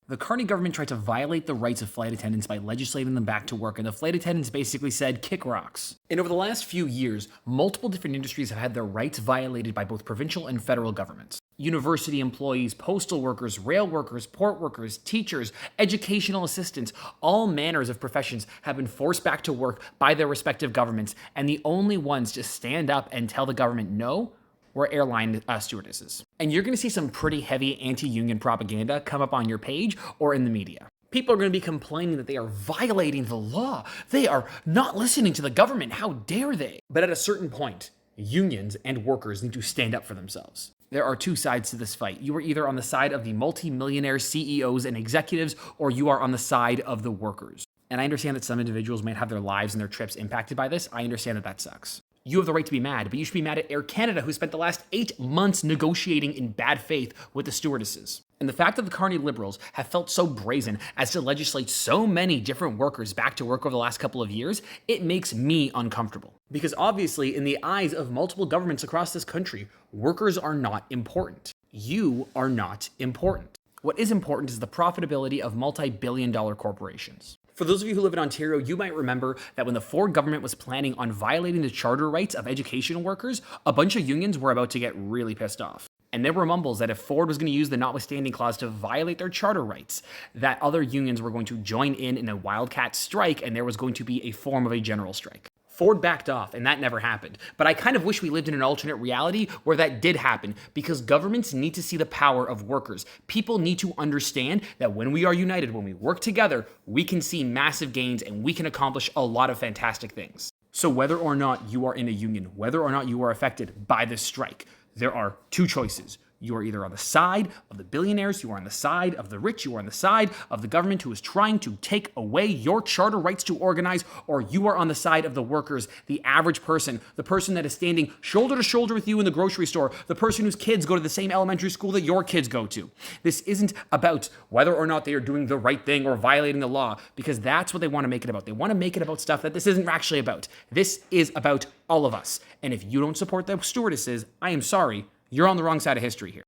The Carney government tried to violate the rights of flight attendants by legislating them back to work, and the flight attendants basically said, kick rocks. And over the last few years, multiple different industries have had their rights violated by both provincial and federal governments. University employees, postal workers, rail workers, port workers, teachers, educational assistants, all manners of professions have been forced back to work by their respective governments, and the only ones to stand up and tell the government no were airline stewardesses. And you're gonna see some pretty heavy anti-union propaganda come up on your page or in the media. People are going to be complaining that they are violating the law. They are not listening to the government. How dare they? But at a certain point, unions and workers need to stand up for themselves. There are two sides to this fight. You are either on the side of the multi-millionaire CEOs and executives, or you are on the side of the workers. And I understand that some individuals might have their lives and their trips impacted by this. I understand that that sucks. You have the right to be mad, but you should be mad at Air Canada, who spent the last 8 months negotiating in bad faith with the stewardesses. And the fact that the Carney Liberals have felt so brazen as to legislate so many different workers back to work over the last couple of years, it makes me uncomfortable. Because obviously, in the eyes of multiple governments across this country, workers are not important. You are not important. What is important is the profitability of multi-billion-dollar corporations. For those of you who live in Ontario, you might remember that when the Ford government was planning on violating the charter rights of educational workers, a bunch of unions were about to get really pissed off. And there were mumbles that if Ford was going to use the notwithstanding clause to violate their charter rights, that other unions were going to join in a wildcat strike, and there was going to be a form of a general strike. Ford backed off, and that never happened. But I kind of wish we lived in an alternate reality where that did happen, because governments need to see the power of workers. People need to understand that when we are united, when we work together, we can see massive gains and we can accomplish a lot of fantastic things. So whether or not you are in a union, whether or not you are affected by this strike, there are two choices. You are either on the side of the billionaires, you are on the side of the rich, you are on the side of the government who is trying to take away your charter rights to organize, or you are on the side of the workers, the average person, the person that is standing shoulder to shoulder with you in the grocery store, the person whose kids go to the same elementary school that your kids go to. This isn't about whether or not they are doing the right thing or violating the law, because that's what they want to make it about. They want to make it about stuff that this isn't actually about. This is about all of us. And if you don't support the stewardesses, I am sorry, you're on the wrong side of history here.